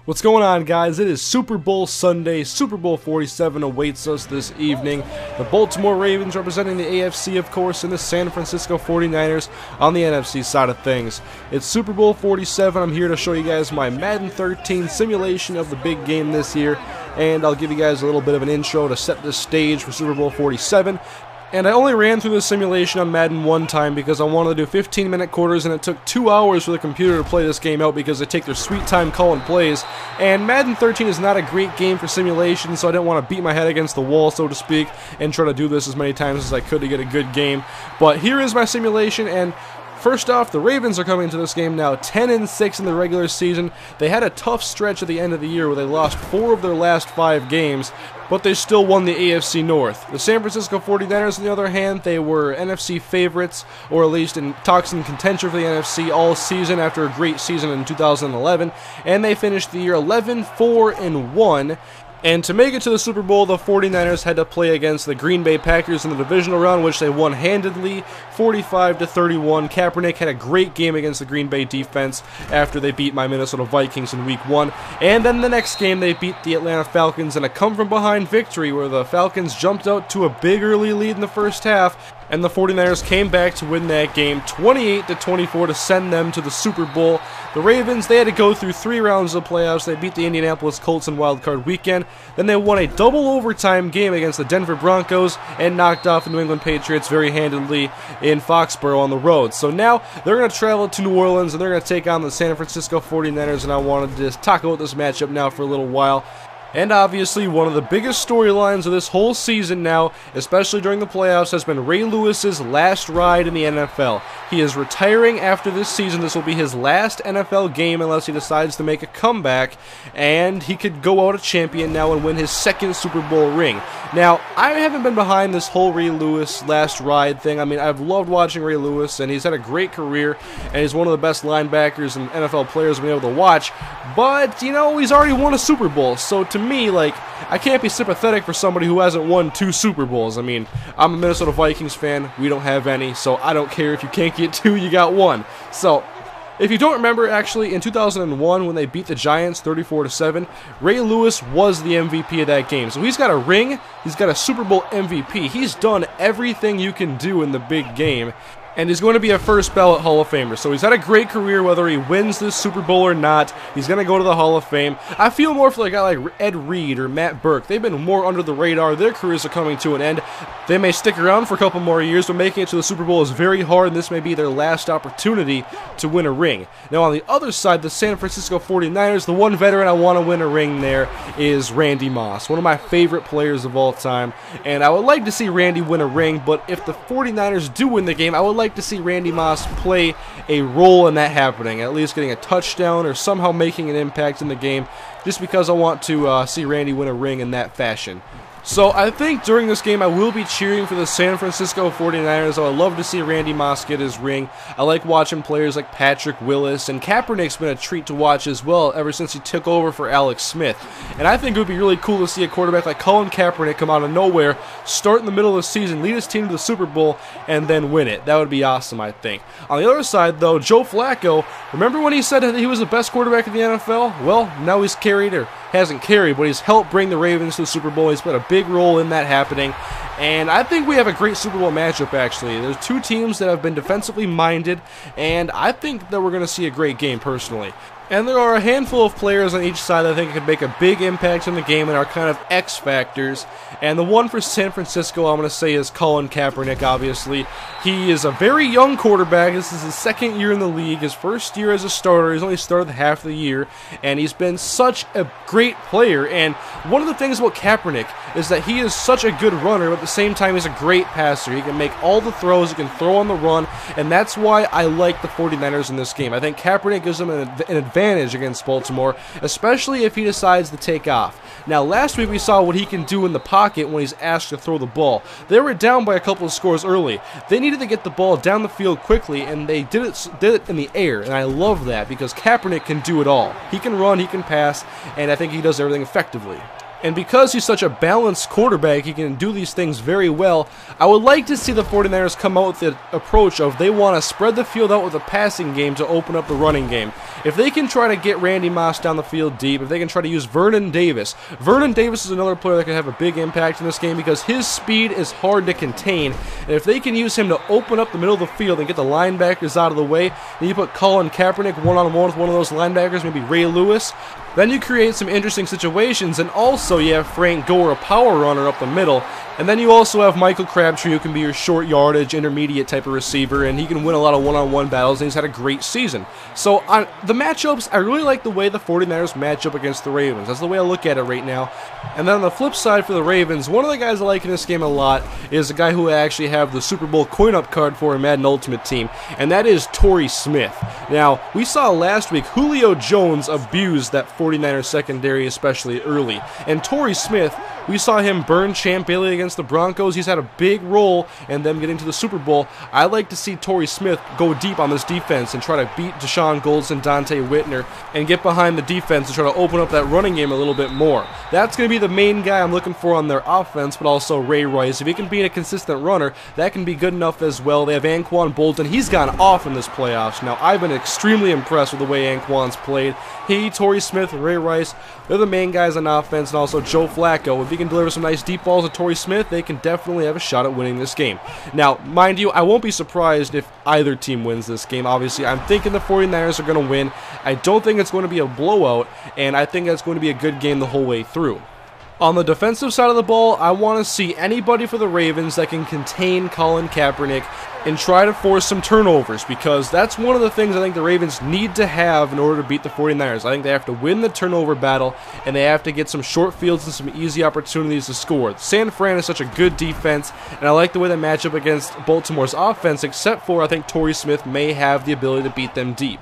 What's going on, guys? It is Super Bowl Sunday. Super Bowl 47 awaits us this evening. The Baltimore Ravens representing the AFC, of course, and the San Francisco 49ers on the NFC side of things. It's Super Bowl 47. I'm here to show you guys my Madden 13 simulation of the big game this year, and I'll give you guys a little bit of an intro to set the stage for Super Bowl 47. And I only ran through this simulation on Madden one time because I wanted to do 15-minute quarters, and it took 2 hours for the computer to play this game out because they take their sweet time calling plays. And Madden 13 is not a great game for simulation, so I didn't want to beat my head against the wall, so to speak, and try to do this as many times as I could to get a good game. But here is my simulation, and first off, the Ravens are coming into this game now 10-6 in the regular season. They had a tough stretch at the end of the year where they lost 4 of their last 5 games, but they still won the AFC North. The San Francisco 49ers, on the other hand, they were NFC favorites, or at least in talks in contention for the NFC all season after a great season in 2011, and they finished the year 11-4-1. And to make it to the Super Bowl, the 49ers had to play against the Green Bay Packers in the divisional round, which they won handedly, 45-31. Kaepernick had a great game against the Green Bay defense after they beat my Minnesota Vikings in Week 1. And then the next game, they beat the Atlanta Falcons in a come-from-behind victory where the Falcons jumped out to a big early lead in the first half, and the 49ers came back to win that game 28-24 to send them to the Super Bowl. The Ravens, they had to go through 3 rounds of playoffs. They beat the Indianapolis Colts in Wild Card Weekend. Then they won a double overtime game against the Denver Broncos and knocked off the New England Patriots very handedly in Foxborough on the road. So now they're going to travel to New Orleans and they're going to take on the San Francisco 49ers, and I wanted to just talk about this matchup now for a little while. And obviously, one of the biggest storylines of this whole season now, especially during the playoffs, has been Ray Lewis's last ride in the NFL. He is retiring after this season. This will be his last NFL game unless he decides to make a comeback, and he could go out a champion now and win his 2nd Super Bowl ring. Now, I haven't been behind this whole Ray Lewis last ride thing. I mean, I've loved watching Ray Lewis, and he's had a great career, and he's one of the best linebackers and NFL players we've been able to watch, but, you know, he's already won a Super Bowl, so to me, like, I can't be sympathetic for somebody who hasn't won 2 Super Bowls. I mean, I'm a Minnesota Vikings fan. We don't have any, so I don't care if you can't get 2, you got 1. So, if you don't remember, actually, in 2001, when they beat the Giants 34-7, Ray Lewis was the MVP of that game. So he's got a ring, he's got a Super Bowl MVP. He's done everything you can do in the big game, and he's going to be a first ballot Hall of Famer. So he's had a great career, whether he wins this Super Bowl or not. He's going to go to the Hall of Fame. I feel more for a guy like Ed Reed or Matt Burke. They've been more under the radar. Their careers are coming to an end. They may stick around for a couple more years, but making it to the Super Bowl is very hard, and this may be their last opportunity to win a ring. Now, on the other side, the San Francisco 49ers, the one veteran I want to win a ring there is Randy Moss, one of my favorite players of all time. And I would like to see Randy win a ring, but if the 49ers do win the game, I would like to see Randy Moss play a role in that happening, at least getting a touchdown or somehow making an impact in the game, just because I want to see Randy win a ring in that fashion. So I think during this game I will be cheering for the San Francisco 49ers. I would love to see Randy Moss get his ring. I like watching players like Patrick Willis, and Kaepernick's been a treat to watch as well ever since he took over for Alex Smith. And I think it would be really cool to see a quarterback like Colin Kaepernick come out of nowhere, start in the middle of the season, lead his team to the Super Bowl, and then win it. That would be awesome, I think. On the other side, though, Joe Flacco, remember when he said that he was the best quarterback in the NFL? Well, now he's carried, or hasn't carried, but he's helped bring the Ravens to the Super Bowl. He's played a big role in that happening, and I think we have a great Super Bowl matchup, actually. There's 2 teams that have been defensively minded, and I think that we're going to see a great game, personally. And there are a handful of players on each side that I think could make a big impact in the game and are kind of X factors. And the one for San Francisco I'm going to say is Colin Kaepernick, obviously. He is a very young quarterback. This is his 2nd year in the league, his 1st year as a starter. He's only started half the year, and he's been such a great player. And one of the things about Kaepernick is that he is such a good runner, but at the same time he's a great passer. He can make all the throws, he can throw on the run, and that's why I like the 49ers in this game. I think Kaepernick gives them an advantage against Baltimore, especially if he decides to take off. Now, last week we saw what he can do in the pocket when he's asked to throw the ball. They were down by a couple of scores early. They needed to get the ball down the field quickly, and they did it in the air, and I love that because Kaepernick can do it all. He can run, he can pass, and I think he does everything effectively. And because he's such a balanced quarterback, he can do these things very well. I would like to see the 49ers come out with the approach of they want to spread the field out with a passing game to open up the running game. If they can try to get Randy Moss down the field deep, if they can try to use Vernon Davis. Vernon Davis is another player that can have a big impact in this game because his speed is hard to contain. And if they can use him to open up the middle of the field and get the linebackers out of the way, and you put Colin Kaepernick one-on-one with one of those linebackers, maybe Ray Lewis, then you create some interesting situations, and also you have Frank Gore, a power runner up the middle, and then you also have Michael Crabtree, who can be your short yardage, intermediate type of receiver, and he can win a lot of one-on-one battles, and he's had a great season. So on the matchups, I really like the way the 49ers match up against the Ravens. That's the way I look at it right now. And then on the flip side for the Ravens, one of the guys I like in this game a lot is a guy who I actually have the Super Bowl coin-up card for in Madden Ultimate Team, and that is Torrey Smith. Now, we saw last week Julio Jones abuse that 49ers secondary, especially early. And Torrey Smith, we saw him burn Champ Bailey against the Broncos. He's had a big role in them getting to the Super Bowl. I like to see Torrey Smith go deep on this defense and try to beat Deshaun Goldson, Dante Whitner, and get behind the defense and try to open up that running game a little bit more. That's going to be the main guy I'm looking for on their offense, but also Ray Rice. If he can be a consistent runner, that can be good enough as well. They have Anquan Bolton. He's gone off in this playoffs. Now, I've been extremely impressed with the way Anquan's played. He, Torrey Smith, and Ray Rice, they're the main guys on offense, and also Joe Flacco. If he can deliver some nice deep balls to Torrey Smith, they can definitely have a shot at winning this game. Now, mind you, I won't be surprised if either team wins this game. Obviously, I'm thinking the 49ers are going to win. I don't think it's going to be a blowout, and I think it's going to be a good game the whole way through. On the defensive side of the ball, I want to see anybody for the Ravens that can contain Colin Kaepernick and try to force some turnovers, because that's one of the things I think the Ravens need to have in order to beat the 49ers. I think they have to win the turnover battle, and they have to get some short fields and some easy opportunities to score. San Fran is such a good defense, and I like the way they match up against Baltimore's offense, except for I think Torrey Smith may have the ability to beat them deep.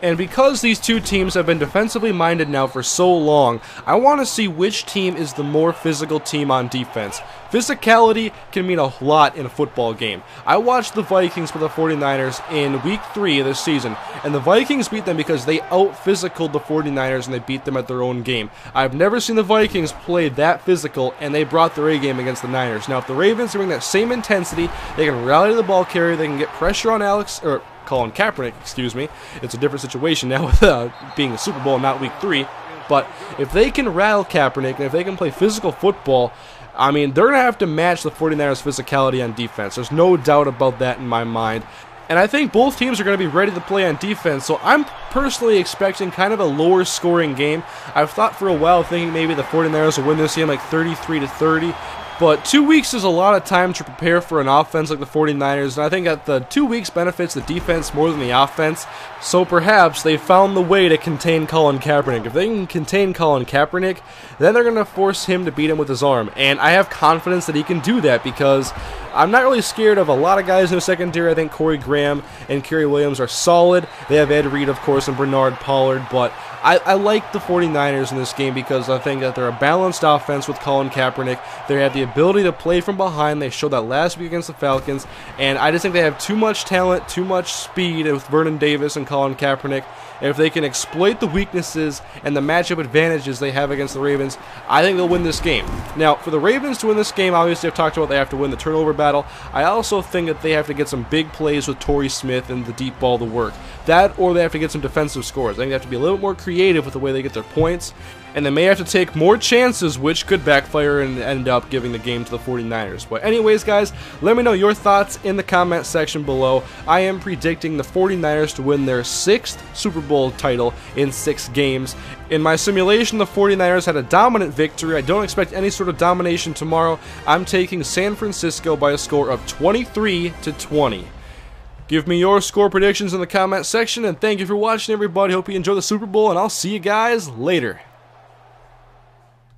And because these two teams have been defensively minded now for so long, I want to see which team is the more physical team on defense. Physicality can mean a lot in a football game. I watched the Vikings for the 49ers in Week 3 of this season, and the Vikings beat them because they out-physicaled the 49ers and they beat them at their own game. I've never seen the Vikings play that physical, and they brought their A-game against the Niners. Now, if the Ravens bring that same intensity, they can rally the ball carrier, they can get pressure on Colin Kaepernick, excuse me. It's a different situation now with being the Super Bowl and not Week 3. But if they can rattle Kaepernick and if they can play physical football, I mean, they're going to have to match the 49ers' physicality on defense. There's no doubt about that in my mind. And I think both teams are going to be ready to play on defense, so I'm personally expecting kind of a lower scoring game. I've thought for a while thinking maybe the 49ers will win this game like 33-30. But 2 weeks is a lot of time to prepare for an offense like the 49ers, and I think that the 2 weeks benefits the defense more than the offense, so perhaps they found the way to contain Colin Kaepernick. If they can contain Colin Kaepernick, then they're going to force him to beat him with his arm, and I have confidence that he can do that because I'm not really scared of a lot of guys in the secondary. I think Corey Graham and Kerry Williams are solid. They have Ed Reed, of course, and Bernard Pollard, but I like the 49ers in this game because I think that they're a balanced offense with Colin Kaepernick. They have the ability to play from behind. They showed that last week against the Falcons, and I just think they have too much talent, too much speed with Vernon Davis and Colin Kaepernick. And if they can exploit the weaknesses and the matchup advantages they have against the Ravens, I think they'll win this game. Now, for the Ravens to win this game, obviously I've talked about they have to win the turnover battle. I also think that they have to get some big plays with Torrey Smith and the deep ball to work. That, or they have to get some defensive scores. I think they have to be a little bit more creative with the way they get their points, and they may have to take more chances, which could backfire and end up giving the game to the 49ers. But anyways, guys, let me know your thoughts in the comment section below. I am predicting the 49ers to win their 6th Super Bowl title in 6 games. In my simulation, the 49ers had a dominant victory. I don't expect any sort of domination tomorrow. I'm taking San Francisco by a score of 23-20. Give me your score predictions in the comment section, and thank you for watching, everybody. Hope you enjoy the Super Bowl, and I'll see you guys later.